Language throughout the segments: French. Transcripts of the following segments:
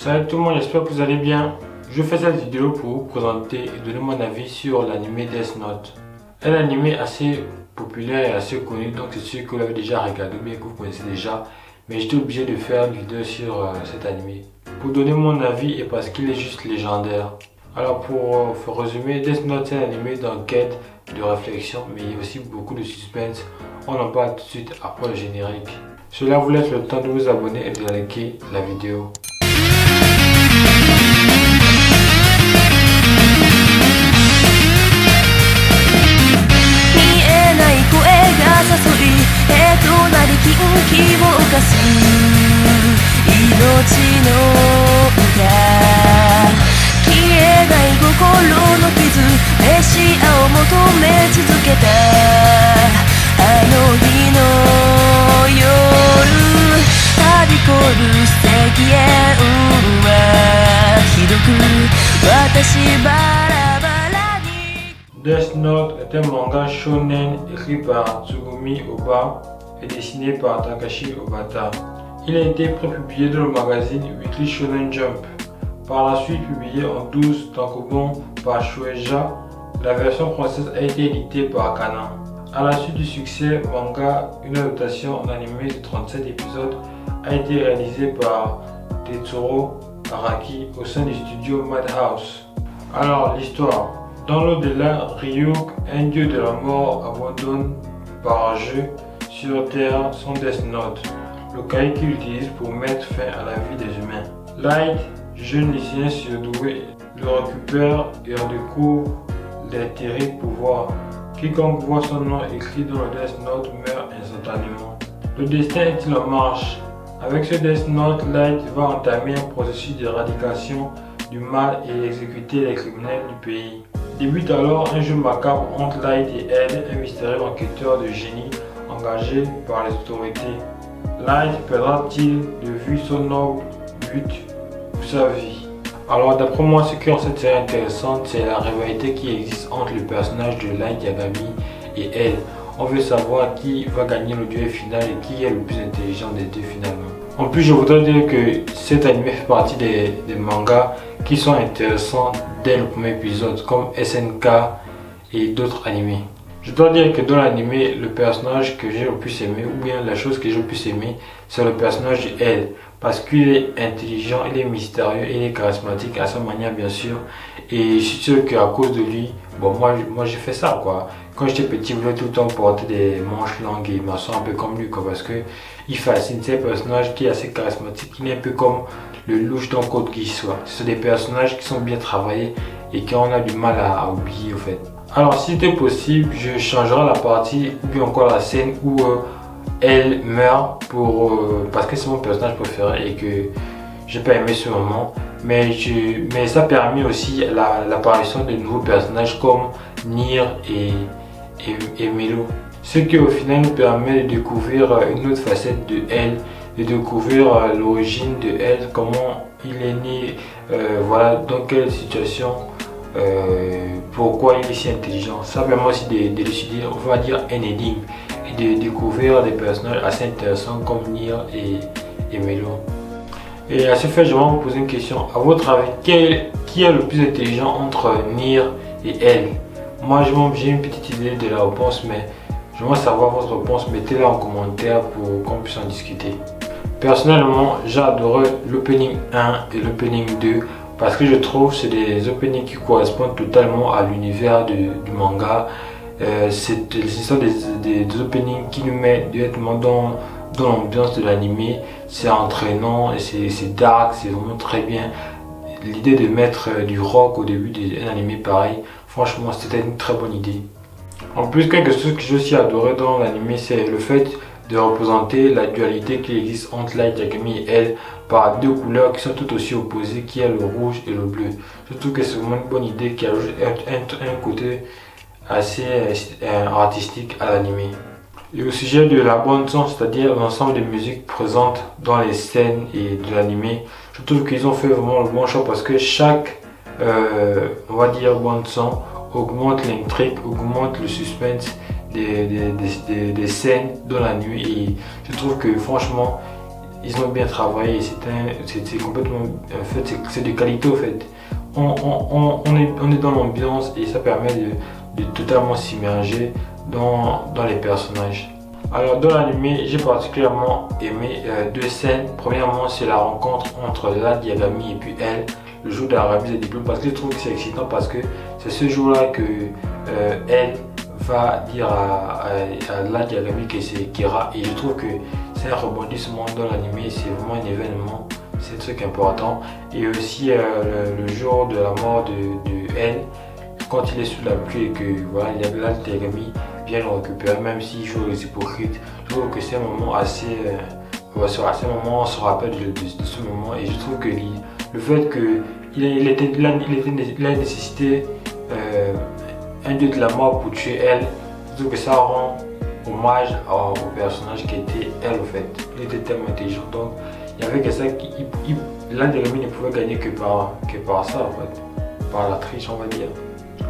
Salut tout le monde, j'espère que vous allez bien. Je fais cette vidéo pour vous présenter et donner mon avis sur l'anime Death Note. Un anime assez populaire et assez connu, donc c'est sûr que vous l'avez déjà regardé ou bien que vous connaissez déjà. Mais j'étais obligé de faire une vidéo sur cet anime. Pour donner mon avis et parce qu'il est juste légendaire. Alors pour résumer, Death Note c'est un anime d'enquête, de réflexion, mais il y a aussi beaucoup de suspense. On en parle tout de suite après le générique. Cela vous laisse le temps de vous abonner et de liker la vidéo. Death Note est un manga shonen écrit par Tsugumi Ohba et dessiné par Takashi Obata. Il a été prépublié dans le magazine Weekly Shonen Jump. Par la suite publié en 12 tankobon par Shueisha, la version française a été éditée par Kana. A la suite du succès manga, une adaptation en animé de 37 épisodes a été réalisée par Tetsuro Araki au sein du studio Madhouse. Alors l'histoire. Dans l'au-delà, Ryuk, un dieu de la mort, abandonne par jeu sur Terre son Death Note, le cahier qu'il utilise pour mettre fin à la vie des humains. Light, jeune lycéen surdoué, le récupère et en découvre les terribles pouvoirs. Quiconque voit son nom écrit dans le Death Note meurt instantanément. Le destin est-il en marche? Avec ce Death Note, Light va entamer un processus d'éradication du mal et exécuter les criminels du pays. Débute alors un jeu macabre entre Light et Ed, un mystérieux enquêteur de génie engagé par les autorités. Light perdra-t-il de vue son noble but ou sa vie? Alors d'après moi, ce qui rend cette série intéressante, c'est la rivalité qui existe entre le personnage de Light Yagami et Ed. On veut savoir qui va gagner le duel final et qui est le plus intelligent des deux finalement. En plus, je voudrais dire que cet anime fait partie des mangas qui sont intéressants dès le premier épisode, comme SNK et d'autres animés. Je dois dire que dans l'anime, le personnage que j'ai le plus aimé, ou bien la chose que j'ai le plus aimé, c'est le personnage de Ed. Parce qu'il est intelligent, il est mystérieux, il est charismatique à sa manière bien sûr. Et je suis sûr qu'à cause de lui, bon moi j'ai fait ça quoi. Quand j'étais petit, je voulais tout le temps porter des manches longues et m'asseoir un peu comme lui quoi. Parce que il fascine, c'est un personnage qui est assez charismatique, il est un peu comme le louche dans Code Geass. Ce sont des personnages qui sont bien travaillés et qu'on a du mal à oublier au fait. Alors si c'était possible, je changerais la partie ou bien encore la scène où elle meurt parce que c'est mon personnage préféré et que j'ai pas aimé ce moment. Mais ça permet aussi l'apparition de nouveaux personnages comme Nier et Melo. Ce qui au final nous permet de découvrir une autre facette de elle, de découvrir l'origine de elle, comment il est né, voilà, dans quelle situation, pourquoi il est si intelligent. Ça permet aussi d'élucider, on va dire, un énigme et de découvrir des personnages assez intéressants comme Nier et Melo. Et à ce fait, je vais vous poser une question. À votre avis, qui est le plus intelligent entre Nier et elle? Moi, j'ai une petite idée de la réponse, mais j'aimerais savoir votre réponse. Mettez-la en commentaire pour qu'on puisse en discuter. Personnellement, j'ai adoré l'opening 1 et l'opening 2 parce que je trouve que c'est des openings qui correspondent totalement à l'univers du manga. Ce sont des openings qui nous mettent directement dans l'ambiance de l'anime. C'est entraînant et c'est dark, c'est vraiment très bien. L'idée de mettre du rock au début d'un anime pareil, franchement c'était une très bonne idée. En plus, quelque chose que j'ai aussi adoré dans l'anime, c'est le fait de représenter la dualité qui existe entre Light Yagami et elle par deux couleurs qui sont tout aussi opposées, qui est le rouge et le bleu. Je trouve que c'est vraiment une bonne idée qui ajoute un côté assez artistique à l'anime. Et au sujet de la bande son, c'est-à-dire l'ensemble des musiques présentes dans les scènes et de l'anime, je trouve qu'ils ont fait vraiment le bon choix parce que chaque, on va dire, bande son augmente l'intrigue, augmente le suspense des scènes dans la nuit. Et je trouve que franchement, ils ont bien travaillé, c'est complètement, en fait, c'est de qualité au fait. On est dans l'ambiance et ça permet de totalement s'immerger dans les personnages. Alors dans l'anime, j'ai particulièrement aimé deux scènes. Premièrement, c'est la rencontre entre Light Yagami et puis elle, le jour de la remise des diplômes, parce que je trouve que c'est excitant parce que c'est ce jour-là que elle va dire à Light Yagami que c'est Kira, et je trouve que c'est un rebondissement dans l'anime, c'est vraiment un événement, c'est un truc important. Et aussi le jour de la mort de elle, quand il est sous la pluie et que voilà, Light Yagami vient le récupérer, même s'il joue les hypocrites. Je trouve que c'est un moment assez à ce moment on se rappelle de ce moment, et je trouve que le fait qu'il a nécessité un dieu de la mort pour tuer elle, je trouve que ça rend hommage au personnage qui était elle au fait. Il était tellement intelligent, donc il y avait que ça l'un des ne pouvait gagner que par ça en fait, par la triche on va dire.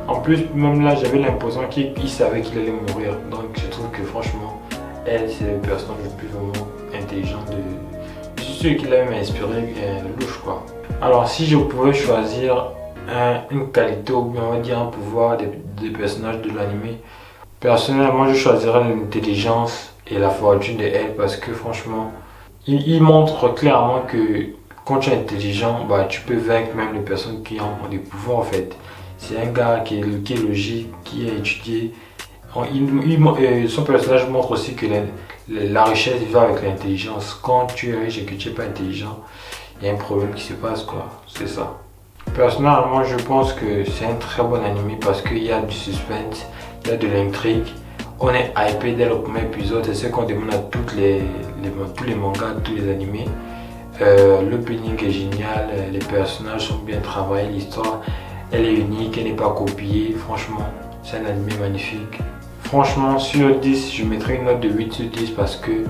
En plus, même là, j'avais l'impression qu'il savait qu'il allait mourir. Donc, je trouve que franchement, elle, c'est le personnage le plus vraiment intelligent de celui qui l'a même inspiré, louche quoi. Alors, si je pouvais choisir une qualité ou bien on va dire un pouvoir des personnages de l'anime, personnellement, je choisirais l'intelligence et la fortune de elle parce que franchement, il montre clairement que quand tu es intelligent, bah, tu peux vaincre même les personnes qui ont des pouvoirs en fait. C'est un gars qui est logique, qui est étudié. Son personnage montre aussi que la richesse va avec l'intelligence. Quand tu es riche et que tu n'es pas intelligent, il y a un problème qui se passe quoi. C'est ça. Personnellement, je pense que c'est un très bon anime parce qu'il y a du suspense, il y a de l'intrigue. On est hypé dès le premier épisode, c'est ce qu'on demande à tous les mangas, tous les animés. L'opening est génial, les personnages sont bien travaillés, l'histoire elle est unique, elle n'est pas copiée. Franchement, c'est un anime magnifique. Franchement, sur 10, je mettrais une note de 8 sur 10 parce que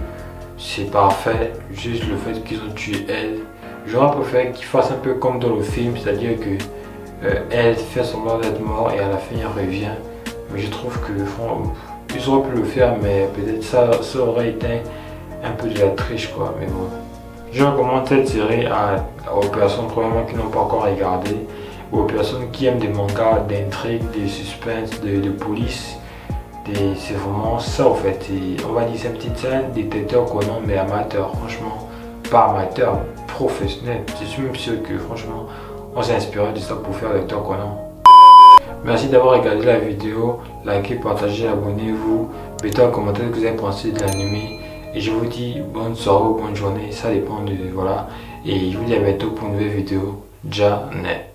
c'est parfait. Juste le fait qu'ils ont tué elle. J'aurais préféré qu'ils fassent un peu comme dans le film, c'est-à-dire que elle fait semblant d'être morte et à la fin elle revient. Mais je trouve que ils auraient pu le faire, mais peut-être ça aurait été un peu de la triche quoi. Mais bon, je recommande cette série aux personnes probablement qui n'ont pas encore regardé, ou aux personnes qui aiment des mangas d'intrigue, de suspense, de police. C'est vraiment ça en fait. Et on va dire c'est une petite scène détecteur Conan mais amateur, franchement pas amateur, professionnel. Je suis même sûr que franchement on s'est inspiré de ça pour faire Lecteur Conan. Merci d'avoir regardé la vidéo, likez, partagez, abonnez-vous, mettez en commentaire ce que vous avez pensé de l'anime. Et je vous dis bonne soirée ou bonne journée, ça dépend de voilà. Et je vous dis à bientôt pour une nouvelle vidéo. Ja net.